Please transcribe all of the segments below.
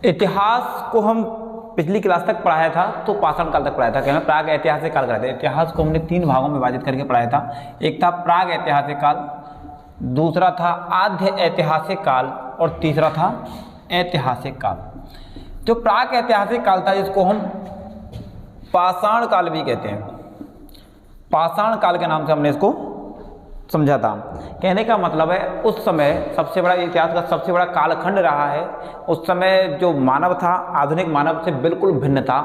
इतिहास को हम पिछली क्लास तक पढ़ाया था, तो पाषाण काल तक पढ़ाया था कि हमें प्राग ऐतिहासिक काल कराया था। इतिहास को हमने 3 भागों में विभाजित करके पढ़ाया था। एक था प्राग ऐतिहासिक काल, दूसरा था आद्य ऐतिहासिक काल और तीसरा था ऐतिहासिक काल। जो प्राग ऐतिहासिक काल था जिसको हम पाषाण काल भी कहते हैं, पाषाण काल के नाम से हमने इसको समझा था। कहने का मतलब है उस समय सबसे बड़ा इतिहास का सबसे बड़ा कालखंड रहा है। उस समय जो मानव था आधुनिक मानव से बिल्कुल भिन्न था।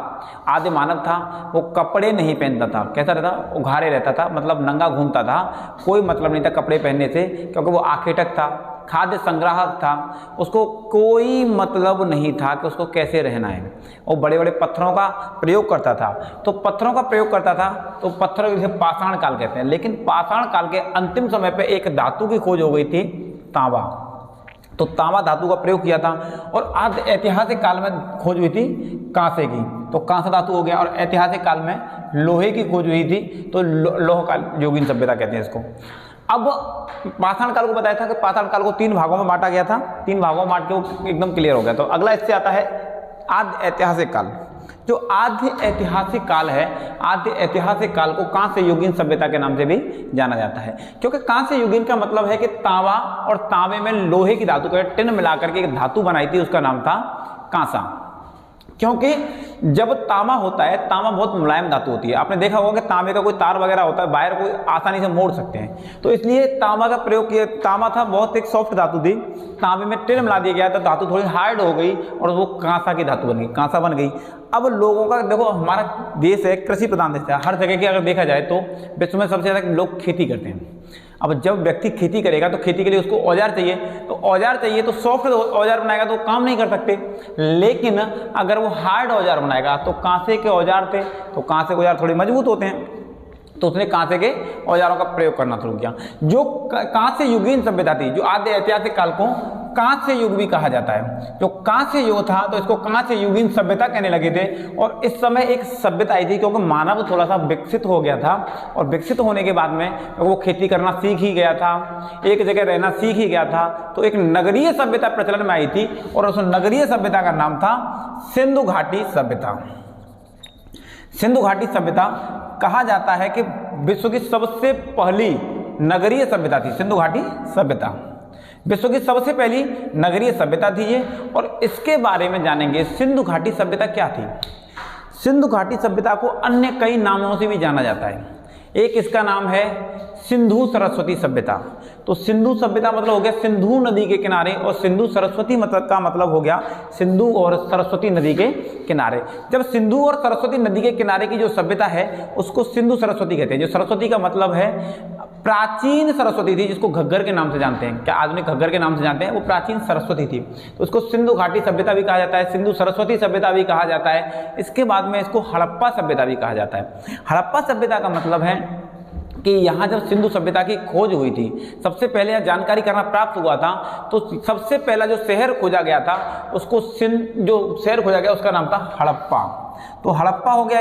आदि मानव था वो कपड़े नहीं पहनता था, कैसा रहता, उघाड़े रहता था, मतलब नंगा घूमता था। कोई मतलब नहीं था कपड़े पहनने से, क्योंकि वो आखेटक था, खाद्य संग्राहक था। उसको कोई मतलब नहीं था कि उसको कैसे रहना है। वो बड़े बड़े पत्थरों का प्रयोग करता था, तो पत्थरों का प्रयोग करता था तो पत्थरों इसे पाषाण काल कहते हैं। लेकिन पाषाण काल के अंतिम समय पे एक धातु की खोज हो गई थी, तांबा। तो तांबा धातु का प्रयोग किया था। और आद्य ऐतिहासिक काल में खोज हुई थी कांसे की, तो कांसा धातु हो गया। और ऐतिहासिक काल में लोहे की खोज हुई थी, तो लोह काल योगीन सभ्यता कहते हैं इसको। अब पाषाण काल को बताया था कि पाषाण काल को 3 भागों में बांटा गया था। 3 भागों में बांट के वो एकदम क्लियर हो गया। तो अगला इससे आता है आद्य ऐतिहासिक काल। जो आद्य ऐतिहासिक काल है, आद्य ऐतिहासिक काल को कांस्य युगीन सभ्यता के नाम से भी जाना जाता है, क्योंकि कांस्य युगीन का मतलब है कि तांबा और तांबे में लोहे की धातु का टिन मिलाकर के एक धातु बनाई थी, उसका नाम था कांसा। क्योंकि जब तांबा होता है, तांबा बहुत मुलायम धातु होती है। आपने देखा होगा कि तांबे का कोई तार वगैरह होता है, वायर कोई आसानी से मोड़ सकते हैं, तो इसलिए तांबा का प्रयोग किया। तांबा था बहुत एक सॉफ्ट धातु थी, तांबे में टिन मिला दिया गया तो धातु थोड़ी हार्ड हो गई और वो कांसा की धातु बन गई, कांसा बन गई। अब लोगों का देखो, हमारा देश है कृषि प्रधान देश है, हर जगह की अगर देखा जाए तो विश्व में सबसे ज़्यादा लोग खेती करते हैं। अब जब व्यक्ति खेती करेगा तो खेती के लिए उसको औजार चाहिए, तो औजार चाहिए तो सॉफ्ट औजार बनाएगा तो काम नहीं कर सकते। लेकिन अगर वो हार्ड औजार बनाएगा तो कांसे के औजार थे, तो कांसे के औजार थोड़े मजबूत होते हैं, तो उसने कांसे के औजारों का प्रयोग करना शुरू किया। जो कांस्य युगीन सभ्यता थी, जो आद्य ऐतिहासिक काल को कांस्य युग भी कहा जाता है। जो कांस्य युग था तो इसको कांस्य युगीन सभ्यता कहने लगे थे। और इस समय एक सभ्यता आई थी क्योंकि मानव थोड़ा सा विकसित हो गया था, और विकसित होने के बाद में वो खेती करना सीख ही गया था, एक जगह रहना सीख ही गया था, तो एक नगरीय सभ्यता प्रचलन में आई थी। और उस नगरीय सभ्यता का नाम था सिंधु घाटी सभ्यता। सिंधु घाटी सभ्यता कहा जाता है कि विश्व की सबसे पहली नगरीय सभ्यता थी सिंधु घाटी सभ्यता। विश्व की सबसे पहली नगरीय सभ्यता थी ये। और इसके बारे में जानेंगे, सिंधु घाटी सभ्यता क्या थी। सिंधु घाटी सभ्यता को अन्य कई नामों से भी जाना जाता है। एक इसका नाम है सिंधु सरस्वती सभ्यता। तो सिंधु सभ्यता मतलब हो गया सिंधु नदी के किनारे, और सिंधु सरस्वती मतलब का मतलब हो गया सिंधु और सरस्वती नदी के किनारे। जब सिंधु और सरस्वती नदी के किनारे की जो सभ्यता है उसको सिंधु सरस्वती कहते हैं। जो सरस्वती का मतलब है प्राचीन सरस्वती थी, जिसको घग्गर के नाम से जानते हैं, क्या आधुनिक घग्गर के नाम से जानते हैं, वो प्राचीन सरस्वती थी। तो उसको सिंधु घाटी सभ्यता भी कहा जाता है, सिंधु सरस्वती सभ्यता भी कहा जाता है। इसके बाद में इसको हड़प्पा सभ्यता भी कहा जाता है। हड़प्पा सभ्यता का मतलब है कि यहाँ जब सिंधु सभ्यता की खोज हुई थी, सबसे पहले यहाँ जानकारी करना प्राप्त हुआ था, तो सबसे पहला जो शहर खोजा गया था उसको जो शहर खोजा गया उसका नाम था हड़प्पा। तो हड़प्पा हो गया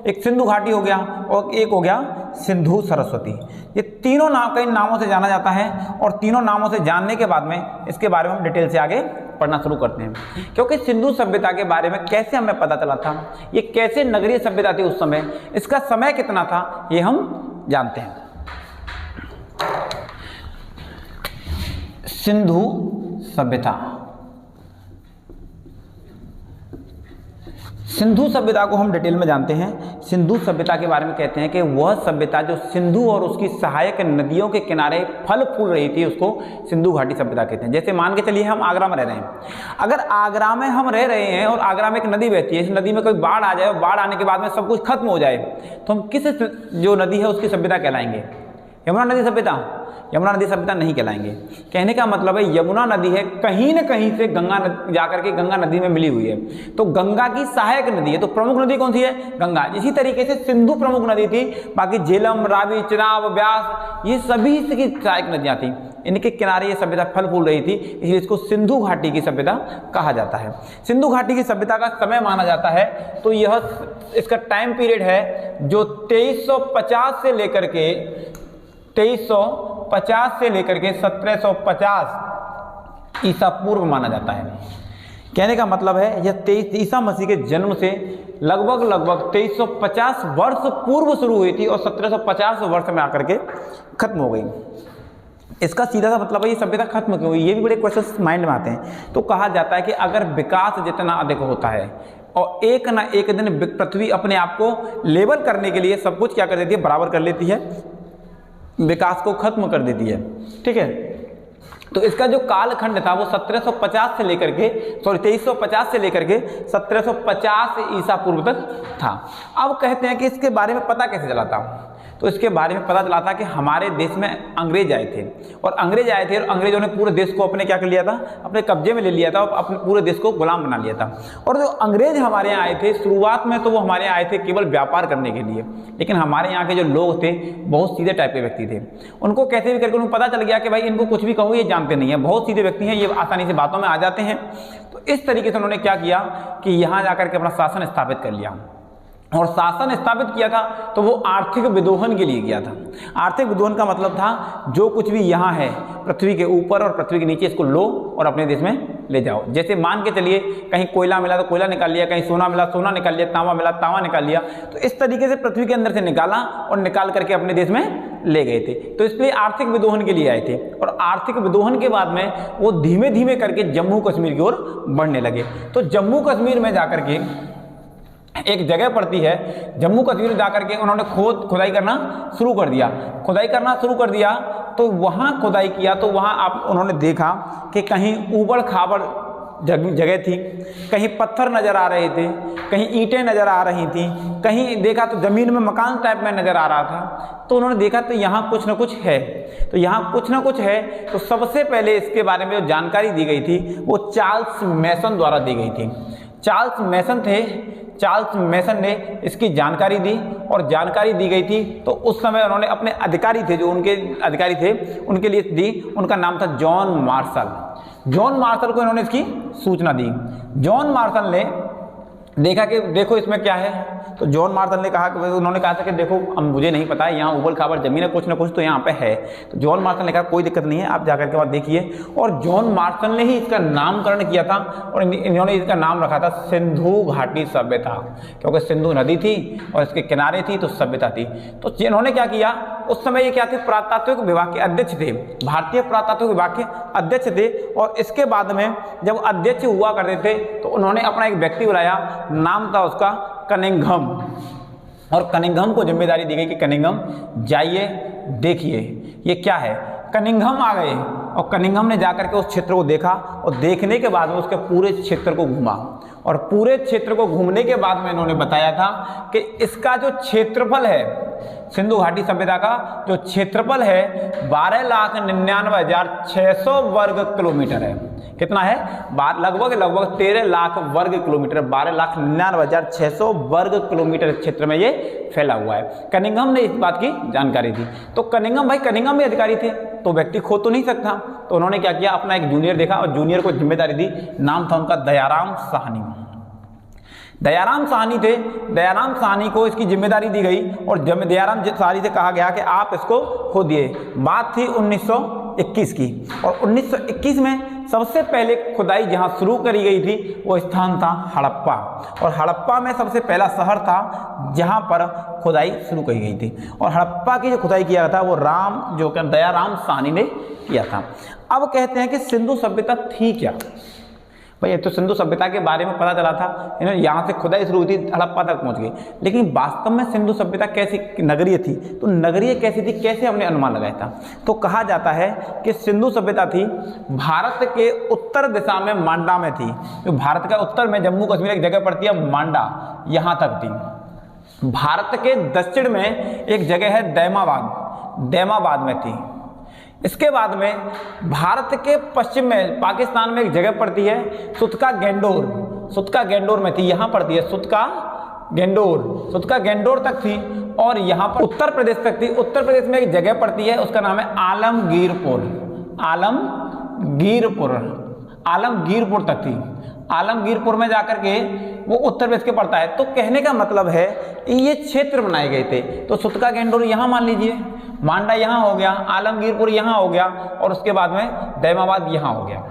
एक सिंधु घाटी हो गया, और एक हो गया सिंधु सरस्वती। ये तीनों नाम कई नामों से जाना जाता है, और तीनों नामों से जानने के बाद में इसके बारे में हम डिटेल से आगे पढ़ना शुरू करते हैं। क्योंकि सिंधु सभ्यता के बारे में कैसे हमें पता चला था, ये कैसे नगरीय सभ्यता थी उस समय, इसका समय कितना था, ये हम जानते हैं। सिंधु सभ्यता, सिंधु सभ्यता को हम डिटेल में जानते हैं। सिंधु सभ्यता के बारे में कहते हैं कि वह सभ्यता जो सिंधु और उसकी सहायक नदियों के किनारे फल फूल रही थी उसको सिंधु घाटी सभ्यता कहते हैं। जैसे मान के चलिए हम आगरा में रह रहे हैं, अगर आगरा में हम रह रहे हैं और आगरा में एक नदी बहती है, इस नदी में कोई बाढ़ आ जाए और बाढ़ आने के बाद में सब कुछ खत्म हो जाए, तो हम किस जो नदी है उसकी सभ्यता कहलाएंगे? यमुना नदी सभ्यता? यमुना नदी सभ्यता नहीं कहलाएंगे। कहने का मतलब है यमुना नदी है कहीं न कहीं से गंगा जाकर के गंगा नदी में मिली हुई है, तो गंगा की सहायक नदी है। तो प्रमुख नदी कौन सी है? गंगा। इसी तरीके से सिंधु प्रमुख नदी थी, बाकी झेलम, रावी, चिनाब, व्यास, ये सभी इसकी सहायक नदियां थी। इनके किनारे ये सभ्यता फल फूल रही थी, इसलिए इसको सिंधु घाटी की सभ्यता कहा जाता है। सिंधु घाटी की सभ्यता का समय माना जाता है, तो यह इसका टाइम पीरियड है जो 2350 से लेकर के 1750 ईसा पूर्व माना जाता है। कहने का मतलब है यह ईसा मसीह के जन्म से लगभग 2350 वर्ष पूर्व शुरू हुई थी और 1750 वर्ष में आकर के खत्म हो गई। इसका सीधा सा मतलब है ये सभ्यता खत्म क्यों हुई, ये भी बड़े क्वेश्चन माइंड में आते हैं। तो कहा जाता है कि अगर विकास जितना अधिक होता है और एक ना एक दिन पृथ्वी अपने आप को लेवल करने के लिए सब कुछ क्या कर देती है, बराबर कर लेती है, विकास को खत्म कर देती है। ठीक है, तो इसका जो कालखंड था वो 1750 से लेकर के 2350 से लेकर के 1750 ईसा पूर्व तक था। अब कहते हैं कि इसके बारे में पता कैसे चला था, तो इसके बारे में पता चला था कि हमारे देश में अंग्रेज आए थे और अंग्रेजों ने पूरे देश को अपने क्या कर लिया था, अपने कब्जे में ले लिया था और अपने पूरे देश को गुलाम बना लिया था। और जो अंग्रेज हमारे यहाँ आए थे शुरुआत में तो वो हमारे यहाँ आए थे केवल व्यापार करने के लिए, लेकिन हमारे यहाँ के जो लोग थे बहुत सीधे टाइप के व्यक्ति थे। उनको कैसे भी करके उनको पता चल गया कि भाई इनको कुछ भी कहो ये जानते नहीं है, बहुत सीधे व्यक्ति हैं, ये आसानी से बातों में आ जाते हैं। तो इस तरीके से उन्होंने क्या किया कि यहाँ जाकर के अपना शासन स्थापित कर लिया। और शासन स्थापित किया था तो वो आर्थिक विदोहन के लिए किया था। आर्थिक विदोहन का मतलब था जो कुछ भी यहाँ है पृथ्वी के ऊपर और पृथ्वी के नीचे इसको लो और अपने देश में ले जाओ। जैसे मान के चलिए कहीं कोयला मिला तो कोयला निकाल लिया, कहीं सोना मिला सोना निकाल लिया, तांबा मिला तांबा निकाल लिया। तो इस तरीके से पृथ्वी के अंदर से निकाला और निकाल करके अपने देश में ले गए थे। तो इसलिए आर्थिक विदोहन के लिए आए थे और आर्थिक विदोहन के बाद में वो धीमे धीमे करके जम्मू कश्मीर की ओर बढ़ने लगे। तो जम्मू कश्मीर में जाकर के एक जगह पड़ती है, जम्मू कश्मीर जाकर के उन्होंने खुदाई करना शुरू कर दिया। खुदाई करना शुरू कर दिया तो वहाँ खुदाई किया तो वहाँ उन्होंने देखा कि कहीं ऊबड़ खाबड़ जगह थी, कहीं पत्थर नज़र आ रहे थे, कहीं ईंटें नज़र आ रही थी, कहीं देखा तो ज़मीन में मकान टाइप में नज़र आ रहा था। तो उन्होंने देखा तो यहाँ कुछ ना कुछ है, तो यहाँ कुछ ना कुछ है। तो सबसे पहले इसके बारे में जो जानकारी दी गई थी वो चार्ल्स मैसन द्वारा दी गई थी। चार्ल्स मैसन ने इसकी जानकारी दी और जानकारी दी गई थी तो उस समय उन्होंने अपने अधिकारी थे, जो उनके अधिकारी थे उनके लिए दी। उनका नाम था जॉन मार्शल। जॉन मार्शल को इन्होंने इसकी सूचना दी। जॉन मार्शल ने देखा कि देखो इसमें क्या है। तो जॉन मार्शल ने कहा कि उन्होंने कहा था कि देखो अब मुझे नहीं पता है, यहाँ उबड़ खाबड़ जमीन है, कुछ ना कुछ तो यहाँ पे है। तो जॉन मार्शल ने कहा कोई दिक्कत नहीं है, आप जाकर के वहाँ देखिए। और जॉन मार्शल ने ही इसका नामकरण किया था और इन्होंने इसका नाम रखा था सिंधु घाटी सभ्यता, क्योंकि सिंधु नदी थी और इसके किनारे थी तो सभ्यता थी। तो इन्होंने क्या किया, उस समय ये क्या थे, पुरातात्विक विभाग के अध्यक्ष थे, भारतीय पुरातात्विक विभाग के अध्यक्ष थे। और इसके बाद में जब अध्यक्ष हुआ करते थे तो उन्होंने अपना एक व्यक्ति बुलाया, नाम था उसका कनिंघम। और कनिंघम को जिम्मेदारी दी गई कि कनिंघम जाइए देखिए ये क्या है। कनिंघम आ गए और कनिंघम ने जाकर के उस क्षेत्र को देखा और देखने के बाद में उसके पूरे क्षेत्र को घूमा। और पूरे क्षेत्र को घूमने के बाद में इन्होंने बताया था कि इसका जो क्षेत्रफल है, सिंधु घाटी सभ्यता का जो क्षेत्रफल है 12,99,600 वर्ग किलोमीटर है। कितना है, लगभग 13 लाख वर्ग किलोमीटर, 12,99,600 वर्ग किलोमीटर क्षेत्र में ये फैला हुआ है। कनिंघम ने इस बात की जानकारी दी। तो कनिंघम भी अधिकारी थे तो व्यक्ति खो तो नहीं सकता। तो उन्होंने क्या किया, अपना एक जूनियर देखा और जूनियर को जिम्मेदारी दी। नाम था उनका दयाराम साहनी। दयाराम साहनी थे। दयाराम साहनी को इसकी जिम्मेदारी दी गई और दयाराम साहनी से कहा गया कि आप इसको खोदिए। बात थी 1921 की और 1921 में सबसे पहले खुदाई जहां शुरू करी गई थी वो स्थान था हड़प्पा। और हड़प्पा में सबसे पहला शहर था जहां पर खुदाई शुरू करी गई थी। और हड़प्पा की जो खुदाई किया था वो दयाराम साहनी ने किया था। अब कहते हैं कि सिंधु सभ्यता थी क्या। भाई तो सिंधु सभ्यता के बारे में पता चला था, इन्होंने यहाँ से खुदाई शुरू हुई थी, हड़प्पा तक पहुँच गई। लेकिन वास्तव में सिंधु सभ्यता कैसी नगरीय थी, तो नगरीय कैसी थी, कैसे हमने अनुमान लगाया था। तो कहा जाता है कि सिंधु सभ्यता थी भारत के उत्तर दिशा में मांडा में थी। जो भारत का उत्तर में जम्मू कश्मीर एक जगह पड़ती है मांडा, यहाँ तक थी। भारत के दक्षिण में एक जगह है दैमाबाद में थी। इसके बाद में भारत के पश्चिम में पाकिस्तान में एक जगह पड़ती है सुतका गेंडोर में थी, यहाँ पड़ती है सुतका गेंडोर तक थी। और यहाँ पर उत्तर प्रदेश तक थी। उत्तर प्रदेश में एक जगह पड़ती है उसका नाम है आलमगीरपुर तक थी। आलमगीरपुर में जाकर के वो उत्तर प्रदेश के पड़ता है। तो कहने का मतलब है ये क्षेत्र बनाए गए थे। तो सुतका गेंडोर यहाँ मान लीजिए, मांडा यहाँ हो गया, आलमगीरपुर यहाँ हो गया और उसके बाद में दैमाबाद यहाँ हो गया।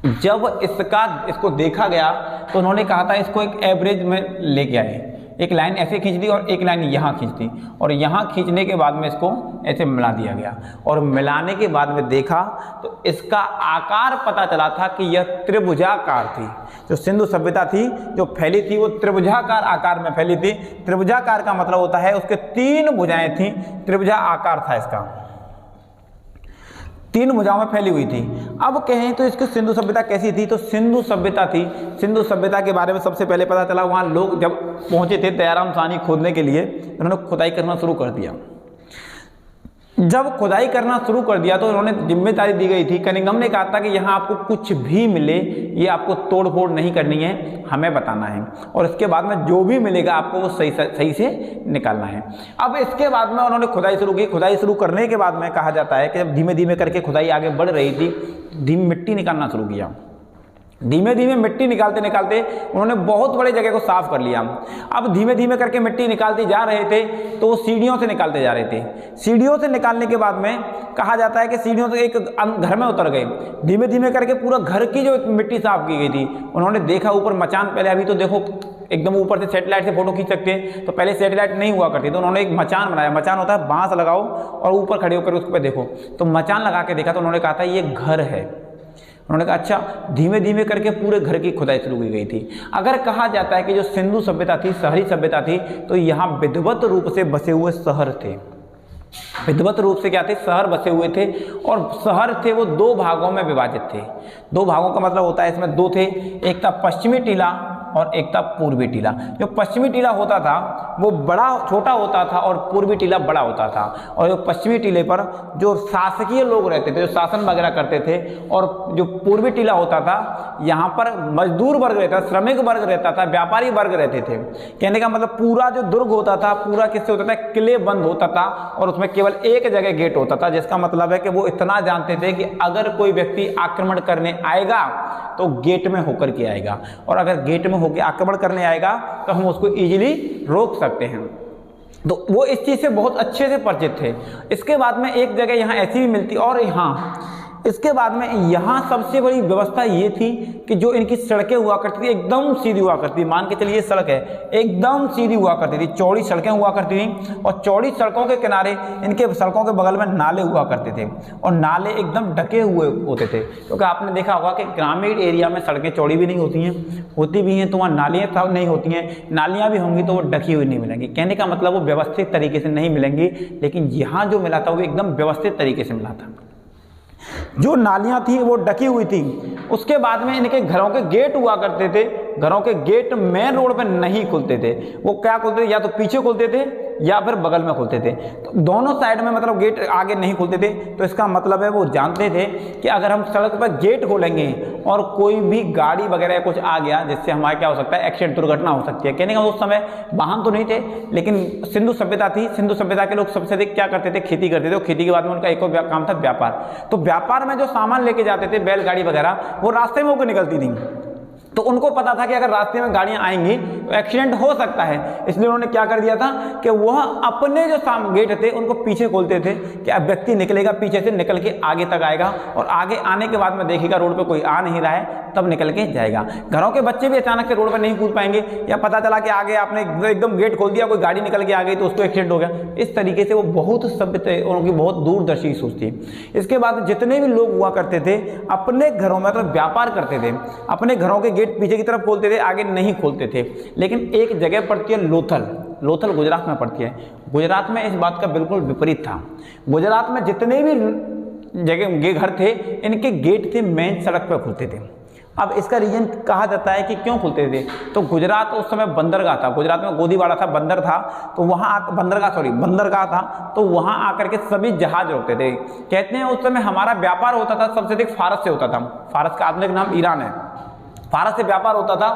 जब इसको देखा गया तो उन्होंने कहा था इसको एक एवरेज में लेके आए, एक लाइन ऐसे खींच दी और एक लाइन यहाँ खींच दी, और यहाँ खींचने के बाद में इसको ऐसे मिला दिया गया, और मिलाने के बाद में देखा तो इसका आकार पता चला था कि यह त्रिभुजाकार थी। जो सिंधु सभ्यता थी जो फैली थी वो त्रिभुजाकार आकार में फैली थी। त्रिभुजाकार का मतलब होता है उसके 3 भुजाएं थी, त्रिभुजा आकार था इसका, 3 भुजाओं में फैली हुई थी। अब कहें तो इसकी सिंधु सभ्यता कैसी थी, तो सिंधु सभ्यता थी, सिंधु सभ्यता के बारे में सबसे पहले पता चला वहाँ लोग जब पहुँचे थे दयाराम साहनी खोदने के लिए, उन्होंने खुदाई करना शुरू कर दिया। जब खुदाई करना शुरू कर दिया तो उन्होंने जिम्मेदारी दी गई थी, कनिंघम ने कहा था कि यहाँ आपको कुछ भी मिले ये आपको तोड़ फोड़ नहीं करनी है, हमें बताना है, और इसके बाद में जो भी मिलेगा आपको वो सही से निकालना है। अब इसके बाद में उन्होंने खुदाई शुरू की। खुदाई शुरू करने के बाद में कहा जाता है कि जब धीमे धीमे करके खुदाई आगे बढ़ रही थी, धीमे मिट्टी निकालना शुरू किया। धीमे धीमे मिट्टी निकालते निकालते उन्होंने बहुत बड़े जगह को साफ कर लिया। अब धीमे धीमे करके मिट्टी निकालते जा रहे थे तो वो सीढ़ियों से निकालते जा रहे थे। सीढ़ियों से निकालने के बाद में कहा जाता है कि सीढ़ियों से एक घर में उतर गए। धीमे धीमे करके पूरा घर की जो मिट्टी साफ की गई थी, उन्होंने देखा ऊपर मचान, पहले अभी तो देखो एकदम ऊपर से सैटेलाइट से फोटो खींच सकते हैं, तो पहले सैटेलाइट नहीं हुआ करती, तो उन्होंने एक मचान बनाया। मचान होता है बांस लगाओ और ऊपर खड़े होकर उस पर देखो, तो मचान लगा के देखा तो उन्होंने कहा था ये घर है। उन्होंने कहा अच्छा, धीमे धीमे करके पूरे घर की खुदाई शुरू की गई थी। अगर कहा जाता है कि जो सिंधु सभ्यता थी शहरी सभ्यता थी, तो यहाँ विधिवत रूप से बसे हुए शहर थे। विधिवत रूप से क्या थे, शहर बसे हुए थे, और शहर थे वो 2 भागों में विभाजित थे। 2 भागों का मतलब होता है इसमें 2 थे, एक था पश्चिमी टीला और एक था पूर्वी टीला। जो पश्चिमी टीला होता था वो छोटा होता था और पूर्वी टीला बड़ा होता था। और जो पश्चिमी टीले पर जो शासकीय लोग रहते थे, जो शासन वगैरह करते थे, और जो पूर्वी टीला होता था यहाँ पर मजदूर वर्ग रहता था, श्रमिक वर्ग रहता था, व्यापारी वर्ग रहते थे। कहने का मतलब पूरा जो दुर्ग होता था पूरा किससे होता था, किले बंद होता था, और उसमें केवल एक जगह गेट होता था, जिसका मतलब है कि वो इतना जानते थे कि अगर कोई व्यक्ति आक्रमण करने आएगा तो गेट में होकर के आएगा, और अगर गेट में होकर आक्रमण करने आएगा तो हम उसको इजीली रोक सकते हैं। तो वो इस चीज़ से बहुत अच्छे से परिचित थे। इसके बाद में एक जगह यहाँ ऐसी भी मिलती, और यहाँ इसके बाद में यहाँ सबसे बड़ी व्यवस्था ये थी कि जो इनकी सड़कें हुआ करती थी एकदम सीधी हुआ करती थी। मान के चलिए सड़क है, एकदम सीधी हुआ करती थी, चौड़ी सड़कें हुआ करती थी, और चौड़ी सड़कों के किनारे इनके सड़कों के बगल में नाले हुआ करते थे, और नाले एकदम ढके हुए होते थे। क्योंकि आपने देखा होगा कि ग्रामीण एरिया में सड़कें चौड़ी भी नहीं होती हैं, होती भी हैं तो वहाँ नालियाँ सब नहीं होती हैं, नालियाँ भी होंगी तो वो ढकी हुई नहीं मिलेंगी। कहने का मतलब वो व्यवस्थित तरीके से नहीं मिलेंगी, लेकिन यहाँ जो मिला था वो एकदम व्यवस्थित तरीके से मिला था। जो नालियां थी वो ढकी हुई थी। उसके बाद में इनके घरों के गेट हुआ करते थे। घरों के गेट मेन रोड पे नहीं खुलते थे, वो क्या खुलते थे, या तो पीछे खुलते थे या फिर बगल में खुलते थे। तो दोनों साइड में मतलब गेट आगे नहीं खुलते थे। तो इसका मतलब है वो जानते थे कि अगर हम सड़क पर गेट खोलेंगे और कोई भी गाड़ी वगैरह कुछ आ गया जिससे हमारा क्या हो सकता है, एक्सीडेंट, दुर्घटना हो सकती है। कहने का उस समय वाहन तो नहीं थे, लेकिन सिंधु सभ्यता थी। सिंधु सभ्यता के लोग सबसे अधिक क्या करते थे, खेती करते थे, और खेती के बाद में उनका एक और काम था व्यापार। तो व्यापार में जो सामान लेके जाते थे, बैलगाड़ी वगैरह, वो रास्ते में होकर निकलती थी। तो उनको पता था कि अगर रास्ते में गाड़ियां आएंगी तो एक्सीडेंट हो सकता है, इसलिए उन्होंने क्या कर दिया था कि वह अपने जो गेट थे उनको पीछे खोलते थे कि अब व्यक्ति निकलेगा पीछे से, निकल के आगे तक आएगा, और आगे आने के बाद में देखेगा रोड पे कोई आ नहीं रहा है तब निकल के जाएगा। घरों के बच्चे भी अचानक से रोड पर नहीं कूद पाएंगे, या पता चला कि आगे आपने एकदम गेट खोल दिया, कोई गाड़ी निकल के आ गई तो उसको एक्सीडेंट हो गया। इस तरीके से वो बहुत सभ्य थे, उनकी बहुत दूरदर्शी सोच थी। इसके बाद जितने भी लोग हुआ करते थे अपने घरों में मतलब व्यापार करते थे, अपने घरों के पीछे की तरफ खोलते थे, आगे नहीं खोलते थे। लेकिन एक जगह पड़ती है लोथल, लोथल गुजरात में पड़ती है। गुजरात में इस बात का बिल्कुल विपरीत था। गुजरात में जितने भी जगह घर थे इनके गेट थे मेन सड़क पर खुलते थे। अब इसका रीजन कहा जाता है कि क्यों खुलते थे, तो गुजरात उस समय बंदरगाह था, गुजरात में गोदीवाड़ा था, बंदर था, तो वहाँ बंदरगाह था, तो वहाँ आकर के सभी जहाज रुकते थे। कहते हैं उस समय हमारा व्यापार होता था सबसे अधिक फारस से होता था। फारस का आधुनिक नाम ईरान है। फारस से व्यापार होता था।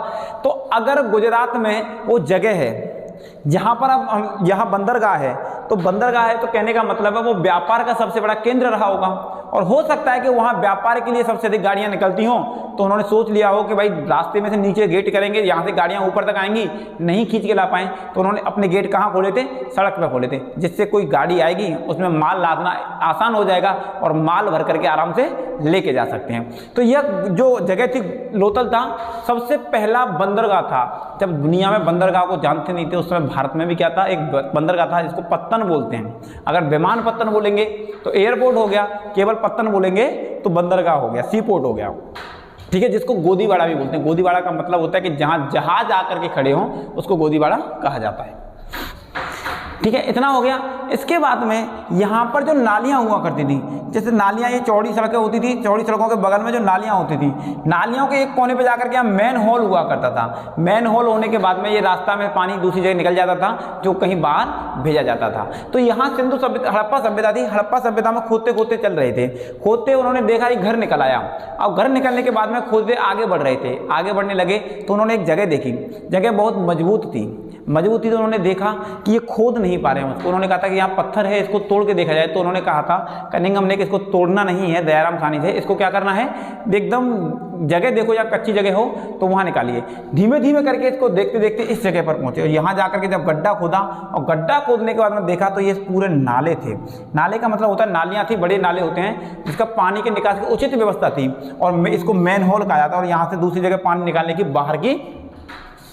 तो अगर गुजरात में वो जगह है जहाँ पर अब यहाँ बंदरगाह है, तो बंदरगाह है तो कहने का मतलब है वो व्यापार का सबसे बड़ा केंद्र रहा होगा। और हो सकता है कि वहाँ व्यापार के लिए सबसे अधिक गाड़ियाँ निकलती हों, तो उन्होंने सोच लिया हो कि भाई रास्ते में से नीचे गेट करेंगे, यहाँ से गाड़ियाँ ऊपर तक आएंगी, नहीं खींच के ला पाएँ, तो उन्होंने अपने गेट कहाँ खोले थे, सड़क पर खोले थे, जिससे कोई गाड़ी आएगी उसमें माल लादना आसान हो जाएगा और माल भर करके आराम से लेके जा सकते हैं। तो यह जो जगह थी लोथल था, सबसे पहला बंदरगाह था। जब दुनिया में बंदरगाह को जानते नहीं थे उस समय भारत में भी क्या था, एक बंदरगाह था जिसको पत्तन बोलते हैं। अगर विमान पत्तन बोलेंगे तो एयरपोर्ट हो गया, केवल पत्तन बोलेंगे तो बंदरगाह हो गया, सी पोर्ट हो गया, ठीक है, जिसको गोदीवाड़ा भी बोलते हैं। गोदीवाड़ा का मतलब होता है कि जहां जहाज आकर के खड़े हों उसको गोदीवाड़ा कहा जाता है, ठीक है। इतना हो गया। इसके बाद में यहाँ पर जो नालियाँ हुआ करती थी, जैसे नालियाँ, ये चौड़ी सड़कें होती थी, चौड़ी सड़कों के बगल में जो नालियाँ होती थी, नालियों के एक कोने पे जाकर के यहाँ मैन होल हुआ करता था। मैन होल होने के बाद में ये रास्ता में पानी दूसरी जगह निकल जाता था जो कहीं बाहर भेजा जाता था। तो यहाँ सिंधु सभ्यता, हड़प्पा सभ्यता थी। हड़प्पा सभ्यता में खोदते खोदते चल रहे थे, खोदते उन्होंने देखा एक घर निकल आया। अब घर निकलने के बाद में खोदते आगे बढ़ रहे थे, आगे बढ़ने लगे तो उन्होंने एक जगह देखी, जगह बहुत मजबूत थी तो उन्होंने देखा कि ये खोद नहीं पा रहे हैं उसको। उन्होंने कहा था कि यहाँ पत्थर है, इसको तोड़ के देखा जाए। तो उन्होंने कहा था कनिंघम ने कि इसको तोड़ना नहीं है दयाराम साहनी से, इसको क्या करना है, एकदम जगह देखो या कच्ची जगह हो तो वहाँ निकालिए। धीमे धीमे करके इसको देखते देखते इस जगह पर पहुंचे और यहाँ जाकर के जब गड्ढा खोदा और गड्ढा खोदने के बाद में देखा तो ये पूरे नाले थे। नाले का मतलब होता है नालियाँ थी, बड़े नाले होते हैं जिसका पानी के निकास की उचित व्यवस्था थी और इसको मैन होल कहा जाता है। और यहाँ से दूसरी जगह पानी निकालने की बाहर की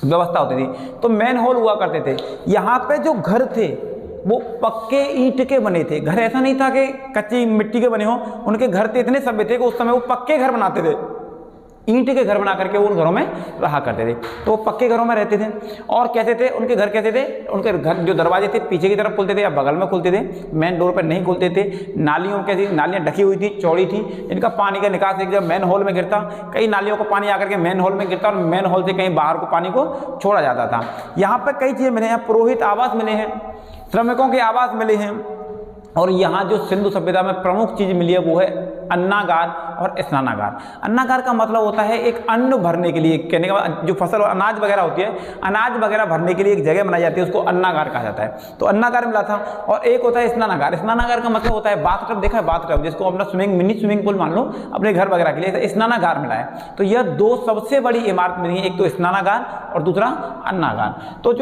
व्यवस्था होती थी, तो मैन होल हुआ करते थे। यहाँ पे जो घर थे वो पक्के ईंट के बने थे। घर ऐसा नहीं था कि कच्ची मिट्टी के बने हो, उनके घर थे इतने सभ्य थे कि उस समय वो पक्के घर बनाते थे, ईंट के घर बना करके वो उन घरों में रहा करते थे। तो वो पक्के घरों में रहते थे। और कैसे थे उनके घर, कैसे थे उनके घर, जो दरवाजे थे पीछे की तरफ खुलते थे या बगल में खुलते थे, मेन डोर पर नहीं खुलते थे। नालियों कैसी, नालियाँ ढकी हुई थी, चौड़ी थी, इनका पानी का निकास एक जब मैन होल में गिरता, कई नालियों को पानी आकर के मैन होल में गिरता और मैन होल से कहीं बाहर को पानी को छोड़ा जाता था। यहाँ पर कई चीज़ें मिले हैं, पुरोहित आवास मिले हैं, श्रमिकों के आवास मिले हैं। और यहाँ जो सिंधु सभ्यता में प्रमुख चीज़ मिली है वो है अन्नागार और स्नानागार। अन्नागार का मतलब होता है एक अन्न भरने के लिए, कहने का मतलब जो फसल और अनाज वगैरह होती है, अनाज वगैरह भरने के लिए एक जगह बनाई जाती है, उसको अन्नागार कहा जाता है। तो अन्नागार मिला था। और एक होता है स्नानागार। स्नानागार का मतलब होता है बाथटब, देखा है बाथटब, जिसको अपना मिनी स्विमिंग पूल मान लो अपने घर वगैरह के लिए, स्नानागार मिला है। तो यह दो सबसे बड़ी इमारत मिली है, एक तो स्नानागार और दूसरा अन्नागार। तो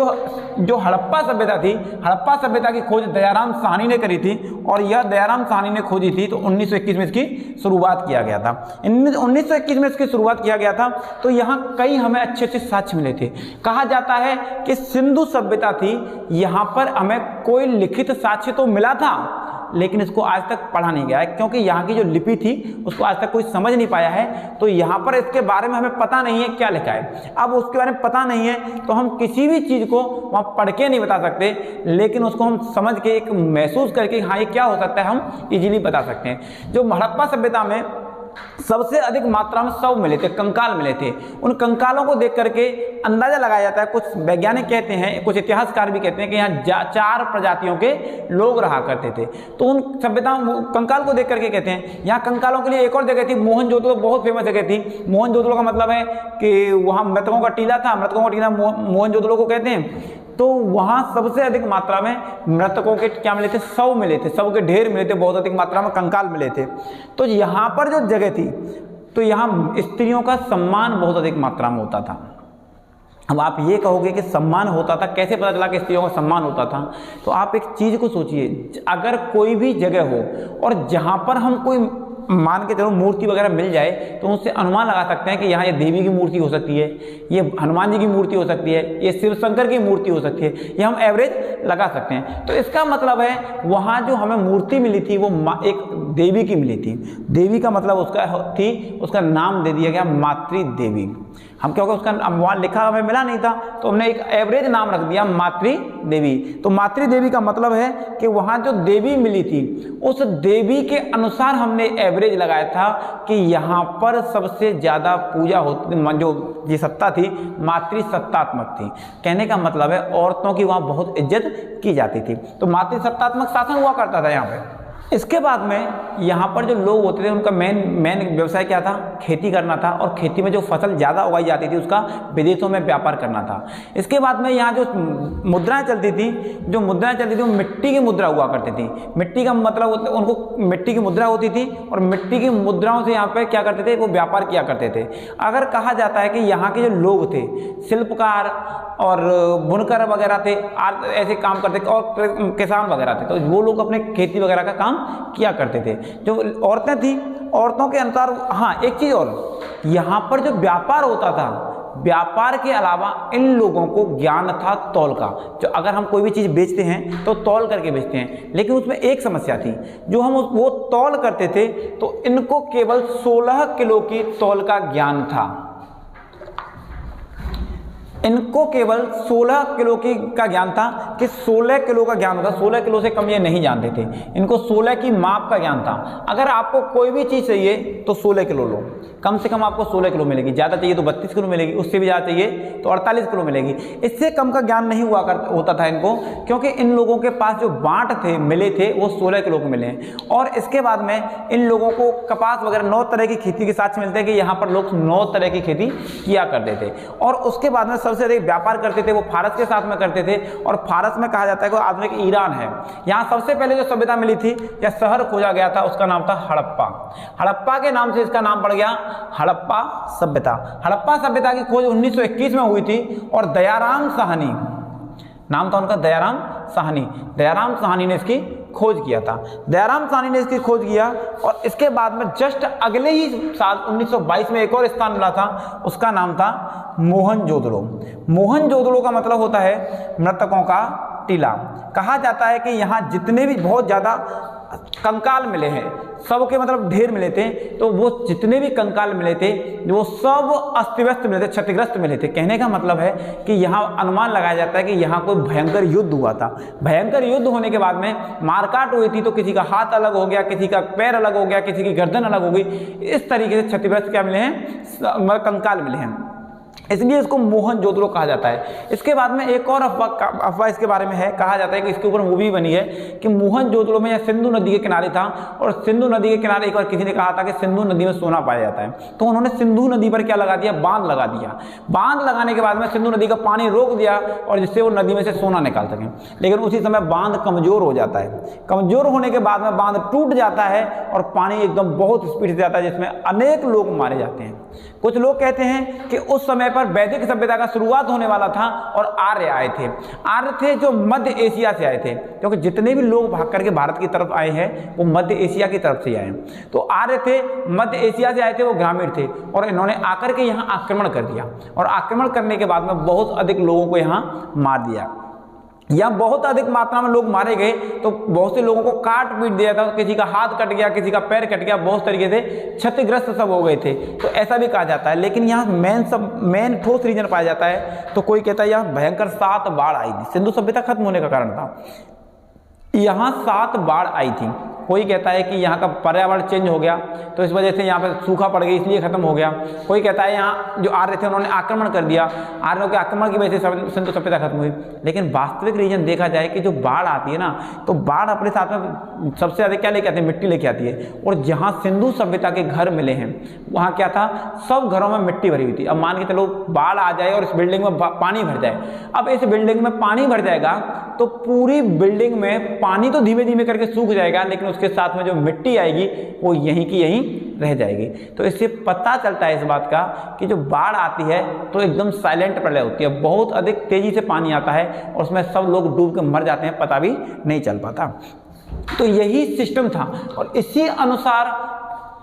जो हड़प्पा सभ्यता थी, हड़प्पा सभ्यता की खोज दयाराम साहनी ने करी थी और यह दयाराम साहनी ने खोजी थी। तो 1921 में इसकी शुरुआत किया गया था। 1921 में इसकी शुरुआत किया गया था। तो यहाँ कई हमें अच्छे अच्छे साक्ष्य मिले थे। कहा जाता है कि सिंधु सभ्यता थी, यहाँ पर हमें कोई लिखित साक्ष्य तो मिला था लेकिन इसको आज तक पढ़ा नहीं गया है, क्योंकि यहाँ की जो लिपि थी उसको आज तक कोई समझ नहीं पाया है। तो यहाँ पर इसके बारे में हमें पता नहीं है क्या लिखा है। अब उसके बारे में पता नहीं है तो हम किसी भी चीज़ को वहाँ पढ़ के नहीं बता सकते, लेकिन उसको हम समझ के एक महसूस करके हाँ ये क्या हो सकता है हम इजीली बता सकते हैं। जो हड़प्पा सभ्यता में सबसे अधिक मात्रा में शव मिले थे, कंकाल मिले थे। उन कंकालों को देख करके अंदाजा लगाया जाता है, कुछ वैज्ञानिक कहते हैं, कुछ इतिहासकार भी कहते हैं कि यहाँ 4 प्रजातियों के लोग रहा करते थे। तो उन सभ्यताओं कंकाल को देख करके कहते हैं, यहाँ कंकालों के लिए एक और जगह थी, मोहनजोदड़ो बहुत फेमस जगह थी। मोहनजोदड़ो का मतलब है कि वहाँ मृतकों का टीला था, मृतकों का टीला मोहनजोदड़ो को कहते हैं। तो वहाँ सबसे अधिक मात्रा में मृतकों के क्या मिले थे, शव मिले थे, शव के ढेर मिले थे, बहुत अधिक मात्रा में कंकाल मिले थे। तो यहाँ पर जो जगह थी, तो यहाँ स्त्रियों का सम्मान बहुत अधिक मात्रा में होता था। अब आप ये कहोगे कि सम्मान होता था, कैसे पता चला कि स्त्रियों का सम्मान होता था? तो आप एक चीज़ को सोचिए, अगर कोई भी जगह हो और जहाँ पर हम कोई मान के चलो मूर्ति वगैरह मिल जाए तो उससे अनुमान लगा सकते हैं कि यहाँ ये देवी की मूर्ति हो सकती है, ये हनुमान जी की मूर्ति हो सकती है, ये शिव शंकर की मूर्ति हो सकती है, ये हम एवरेज लगा सकते हैं। तो इसका मतलब है वहाँ जो हमें मूर्ति मिली थी वो एक देवी की मिली थी। देवी का मतलब उसका नाम दे दिया गया मातृ देवी। हम क्या होगा, उसका वहाँ लिखा हमें मिला नहीं था तो हमने एक एवरेज नाम रख दिया मातृ देवी। तो मातृ देवी का मतलब है कि वहाँ जो देवी मिली थी उस देवी के अनुसार हमने एवरेज लगाया था कि यहाँ पर सबसे ज़्यादा पूजा होती, जो ये सत्ता थी मातृ सत्तात्मक थी। कहने का मतलब है औरतों की वहाँ बहुत इज्जत की जाती थी। तो मातृ सत्तात्मक शासन हुआ करता था यहाँ पे। इसके बाद में यहाँ पर जो लोग होते थे उनका मेन व्यवसाय क्या था, खेती करना था, और खेती में जो फसल ज़्यादा उगाई जाती थी उसका विदेशों में व्यापार करना था। इसके बाद में यहाँ जो मुद्राएं चलती थी वो मिट्टी की मुद्रा हुआ करती थी। मिट्टी का मतलब उनको मिट्टी की मुद्रा होती थी और मिट्टी की मुद्राओं से यहाँ पे क्या करते थे, वो व्यापार किया करते थे। अगर कहा जाता है कि यहाँ के जो लोग थे, शिल्पकार और बुनकर वगैरह थे, ऐसे काम करते थे, और किसान वगैरह थे, तो वो लोग अपने खेती वगैरह का काम किया करते थे। जो औरतें थी, औरतों के अनुसार, हाँ एक चीज़ और, यहाँ पर जो व्यापार होता था, व्यापार के अलावा इन लोगों को ज्ञान था तौल का। जो अगर हम कोई भी चीज़ बेचते हैं तो तौल करके बेचते हैं, लेकिन उसमें एक समस्या थी, जो हम वो तौल करते थे तो इनको केवल 16 किलो की तौल का ज्ञान था। इनको केवल 16 किलो का ज्ञान था, कि 16 किलो का ज्ञान होता, 16 किलो से कम ये नहीं जानते थे। इनको 16 की माप का ज्ञान था। अगर आपको कोई भी चीज़ चाहिए तो 16 किलो लो, कम से कम आपको 16 किलो मिलेगी, ज़्यादा चाहिए तो 32 किलो मिलेगी, उससे भी ज़्यादा चाहिए तो 48 किलो मिलेगी। इससे कम का ज्ञान नहीं होता था इनको, क्योंकि इन लोगों के पास जो बाँट थे, मिले थे, वो 16 किलो के मिले हैं। और इसके बाद में इन लोगों को कपास वगैरह 9 तरह की खेती के साथ मिलते हैं, कि यहाँ पर लोग 9 तरह की खेती किया करते थे। और उसके बाद में सबसे अधिक व्यापार करते थे वो फारस के साथ में करते थे, और फारस में कहा जाता है कि आधुनिक ईरान है। यहाँ सबसे पहले जो सभ्यता मिली थी या शहर खोजा गया था, उसका नाम था हड़प्पा। हड़प्पा के नाम से इसका नाम पड़ गया हड़प्पा सभ्यता। हड़प्पा सभ्यता की खोज 1921 में हुई थी, और दयाराम साहनी, नाम था उनका दयाराम साहनी। दयाराम साहनी ने इसकी खोज किया था। दयाराम साहनी ने इसकी खोज किया, और इसके बाद में जस्ट अगले ही साल 1922 में एक और स्थान मिला था, उसका नाम था मोहनजोदड़ो। मोहनजोदड़ो का मतलब होता है मृतकों का टीला। कहा जाता है कि यहाँ जितने भी बहुत ज़्यादा कंकाल मिले हैं, सबके मतलब ढेर मिले थे, तो वो जितने भी कंकाल मिले थे वो सब अस्त व्यस्त मिले थे, क्षतिग्रस्त मिले थे। कहने का मतलब है कि यहाँ अनुमान लगाया जाता है कि यहाँ कोई भयंकर युद्ध हुआ था। भयंकर युद्ध होने के बाद में मारकाट हुई थी, तो किसी का हाथ अलग हो गया, किसी का पैर अलग हो गया, किसी की गर्दन अलग हो गई। इस तरीके से क्षतिग्रस्त क्या मिले हैं, कंकाल मिले हैं, इसलिए इसको मोहनजोदड़ो कहा जाता है। इसके बाद में एक और अफवाह इसके बारे में है, कहा जाता है कि इसके ऊपर मूवी बनी है, कि मोहनजोदड़ो में या सिंधु नदी के किनारे था, और सिंधु नदी के किनारे एक बार किसी ने कहा था कि सिंधु नदी में सोना पाया जाता है, तो उन्होंने सिंधु नदी पर क्या लगा दिया, बांध लगा दिया। बांध लगाने के बाद में सिंधु नदी का पानी रोक दिया, और जिससे वो नदी में से सोना निकाल सकें। लेकिन उसी समय बांध कमजोर हो जाता है। कमजोर होने के बाद में बांध टूट जाता है, और पानी एकदम बहुत स्पीड से जाता है, जिसमें अनेक लोग मारे जाते हैं। कुछ लोग कहते हैं कि उस समय पर वैदिक सभ्यता का शुरुआत होने वाला था, और आर्य आए थे। आर्य थे जो मध्य एशिया से आए थे, क्योंकि जितने भी लोग भाग करके भारत की तरफ आए हैं वो मध्य एशिया की तरफ से आए हैं। तो आर्य थे, मध्य एशिया से आए थे, वो ग्रामीण थे, और इन्होंने आकर के यहाँ आक्रमण कर दिया, और आक्रमण करने के बाद में बहुत अधिक लोगों को यहाँ मार दिया। या बहुत अधिक मात्रा में लोग मारे गए, तो बहुत से लोगों को काट पीट दिया था, किसी का हाथ कट गया, किसी का पैर कट गया, बहुत तरीके से क्षतिग्रस्त सब हो गए थे। तो ऐसा भी कहा जाता है। लेकिन यहाँ मेन ठोस रीजन पाया जाता है, तो कोई कहता है यहाँ भयंकर 7 बाढ़ आई थी, सिंधु सभ्यता खत्म होने का कारण था। यहाँ 7 बाढ़ आई थी। कोई कहता है कि यहाँ का पर्यावरण चेंज हो गया, तो इस वजह से यहाँ पर सूखा पड़ गया, इसलिए खत्म हो गया। कोई कहता है यहाँ जो आर्य थे उन्होंने आक्रमण कर दिया, आर्यों के आक्रमण की वजह से सिंधु सभ्यता खत्म हुई। लेकिन वास्तविक रीजन देखा जाए कि जो बाढ़ आती है ना, तो बाढ़ अपने साथ में सबसे ज़्यादा क्या लेके आती है, मिट्टी लेके आती है। और जहाँ सिंधु सभ्यता के घर मिले हैं वहाँ क्या था, सब घरों में मिट्टी भरी हुई थी। अब मान के चलो बाढ़ आ जाए और इस बिल्डिंग में पानी भर जाए। अब इस बिल्डिंग में पानी भर जाएगा तो पूरी बिल्डिंग में पानी तो धीमे धीमे करके सूख जाएगा, लेकिन उसके साथ में जो मिट्टी आएगी वो यहीं की यहीं रह जाएगी। तो इससे पता चलता है इस बात का कि जो बाढ़ आती है तो एकदम साइलेंट प्रलय होती है, बहुत अधिक तेजी से पानी आता है और उसमें सब लोग डूब के मर जाते हैं, पता भी नहीं चल पाता। तो यही सिस्टम था, और इसी अनुसार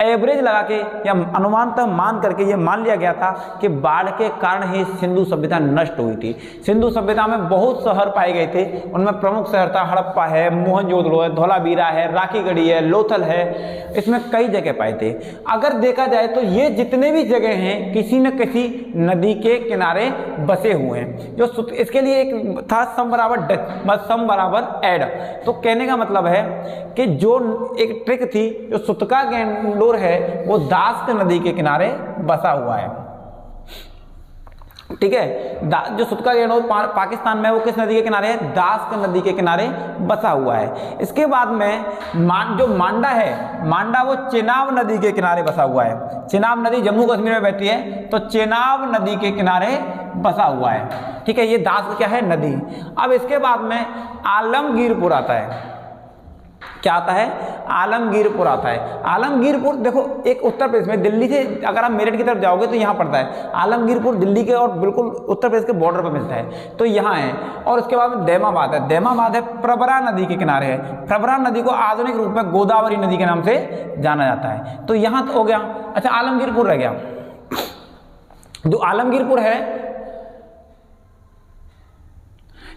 एवरेज लगा के या अनुमानतः मान करके ये मान लिया गया था कि बाढ़ के कारण ही सिंधु सभ्यता नष्ट हुई थी। सिंधु सभ्यता में बहुत शहर पाए गए थे, उनमें प्रमुख शहर था हड़प्पा है, मोहनजोदड़ो है, धौलावीरा है, राखीगढ़ी है, लोथल है, इसमें कई जगह पाए थे। अगर देखा जाए तो ये जितने भी जगह हैं किसी न किसी नदी के किनारे बसे हुए हैं। जो इसके लिए एक था सम बराबर एड। तो कहने का मतलब है कि जो एक ट्रिक थी, जो सुतका गेंडोर है वो दास्क नदी के किनारे बसा हुआ है। ठीक है। जो सुतका गेंडोल पाकिस्तान में वो किस नदी के किनारे है? दास नदी के किनारे बसा हुआ है। इसके बाद में जो मांडा है, मांडा वो चेनाब नदी के किनारे बसा हुआ है। चेनाब नदी जम्मू कश्मीर में बहती है, तो चेनाब नदी के किनारे बसा हुआ है, ठीक है। ये दास क्या है? नदी। अब इसके बाद में आलमगीरपुर आता है। क्या आता है? आलमगीरपुर आता है। आलमगीरपुर देखो एक उत्तर प्रदेश में, दिल्ली से अगर आप मेरठ की तरफ जाओगे तो यहाँ पड़ता है। आलमगीरपुर दिल्ली के और बिल्कुल उत्तर प्रदेश के बॉर्डर पर मिलता है, तो यहाँ है। और उसके बाद में दैमाबाद है। दैमाबाद है प्रवरा नदी के किनारे है। प्रवरा नदी को आधुनिक रूप में गोदावरी नदी के नाम से जाना जाता है। तो यहाँ तो हो गया। अच्छा, आलमगीरपुर रह गया। जो आलमगीरपुर है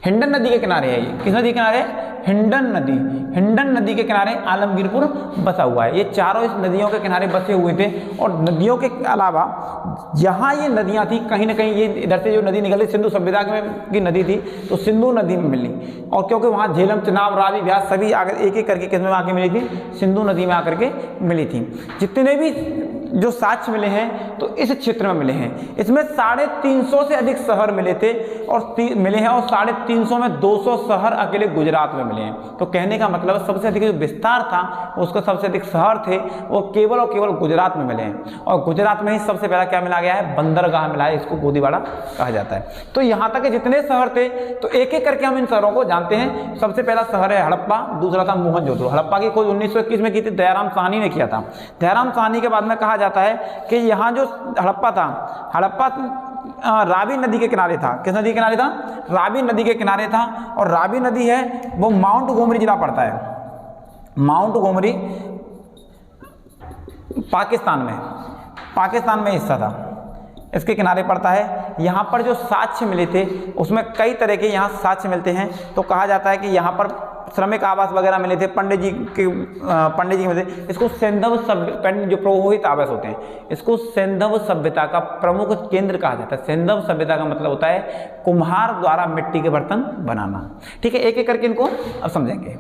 हिंडन नदी के किनारे है। ये किस नदी के किनारे? हिंडन नदी। हिंडन नदी के किनारे आलमगीरपुर बसा हुआ है। ये चारों इस नदियों के किनारे बसे हुए थे। और नदियों के अलावा जहाँ ये नदियाँ थी, कहीं ना कहीं ये इधर से जो नदी निकली सिंधु सभ्यता की नदी थी, तो सिंधु नदी में मिली। और क्योंकि वहाँ झेलम, चिनाब, रावी, व्यास सभी आकर एक एक करके किसमें आके मिली थी? सिंधु नदी में आकर के मिली थी। जितने भी जो साक्ष्य मिले हैं तो इस क्षेत्र में मिले हैं। इसमें 350 से अधिक शहर मिले थे और मिले हैं, और 350 में 200 शहर अकेले गुजरात में मिले हैं। तो कहने का मतलब सबसे अधिक जो विस्तार था, उसका सबसे अधिक शहर थे, वो केवल और केवल गुजरात में मिले हैं। और गुजरात में ही सबसे पहला क्या मिला गया है? बंदरगाह मिला है। इसको गोदीवाड़ा कहा जाता है। तो यहाँ तक के जितने शहर थे, तो एक एक करके हम इन शहरों को जानते हैं। सबसे पहला शहर है हड़प्पा, दूसरा था मोहनजोदड़ो। हड़प्पा की खोज 1921 में की थी, दयाराम साहनी ने किया था। दयाराम साहनी के बाद में कहा जाता है कि यहाँ जो हड़प्पा था, हड़प्पा रावी नदी के किनारे था। किस नदी के किनारे था? रावी नदी के किनारे था। और रावी नदी है वो माउंट गोमरी जिला पड़ता है। माउंट गोमरी पाकिस्तान में हिस्सा था, इसके किनारे पड़ता है। यहाँ पर जो साक्ष्य मिले थे उसमें कई तरह के यहाँ साक्ष्य मिलते हैं। तो कहा जाता है कि यहाँ पर श्रमिक आवास वगैरह मिले थे। पंडित जी के मिले थे। इसको सैंधव सभ्यता, जो पुरोहित आवास होते हैं, इसको सैंधव सभ्यता का प्रमुख केंद्र कहा जाता है। सैंधव सभ्यता का मतलब होता है कुम्हार द्वारा मिट्टी के बर्तन बनाना, ठीक है। एक एक करके इनको अब समझेंगे।